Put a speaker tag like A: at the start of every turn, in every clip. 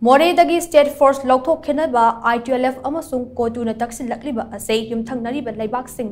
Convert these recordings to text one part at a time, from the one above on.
A: Moreh Dagi State Force Louthokhinaba ITLF AMASUNG COTU Takshilakliba Asi YUMTHANGNARIBA LEIBAK SHING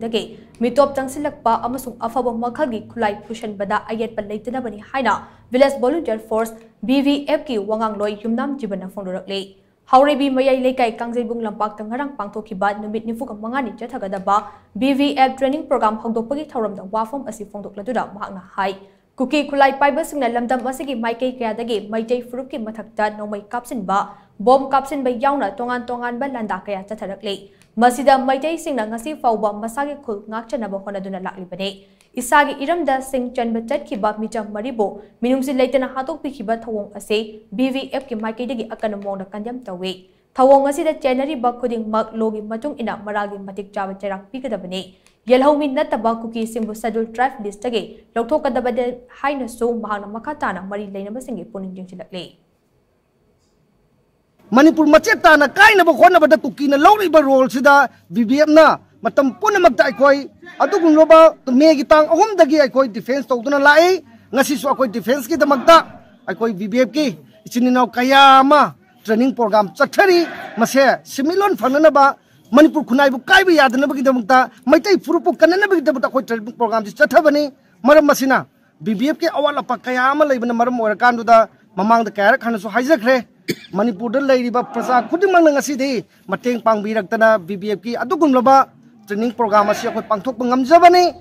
A: Meetop Changshilakpa AMASUNG APHABA MAKHAL KHUTLAI PUSANBADA Ayetpa Leitanabani HAINA Village Volunteer Force BVF ki WANGANGLOI YUMNAM JIBAN PHONGDORAKLI Haurebi Mayai Lekai Kangjebung Lampak Tangarang Pangtokhiba Numit Nifuka Mangani Chathagadaba BVF training program Hongdokpagi Thauramda Wafam Asi Phongdokladuda Mahakna Hai Kuki Khulai Paiba Singna Lamdam Asigi Maikei Kayadagi Maitei Furuki Mathakta Nomai Kapsinba Bom Kapsinba Yauna Tongan Ba Landa Kaya Chatharakli Masida Maitei Singna Ngasi Fauba Masagi Khul Ngakchanaba Honaduna Laklibane Isagi Iramda Sing Chanba Chatkiba Micha Maribo Minumsi Leitana Hatok Pikiba Thawong Ase BVF ki Maikei Dagi Akanamong Kandam Tawe Thawong Asida January Bakuding Mak Logi Matung Ina Maragi Matik Java Cherak Pikadabane Yelhomin Nataba Kuki Simbu Sadul Drive List Dagi Louthokhinaba HAINA So Mahana Makhatana Mari Leinabasingi Puning Changshilakli
B: Manipur macetana kaina ba khona ba da tukina lawri ba role sida BBF na matam puna magta aikoi adugum loba to megi tang ahum dagi aikoi defense tawduna lai ngasi so aikoi defense ki da magta aikoi BBF ki isininaw kaya ma training program chathari mase similon phanana ba Manipur khunai bu kai ba yadna ba ki da magta maitai furupu kanana ba ki da koi training program ji chathabani maram masina BBF ki awala pa kaya ma leibana maram orakan du da mamang da kaya khana so haijakre Manipur Leiba Prasa Kudimang Ngasidi, Mateng Pang Biraktana, BBF ki Adugum Laba, training program as Yakot Pangtok Pangam Zabani,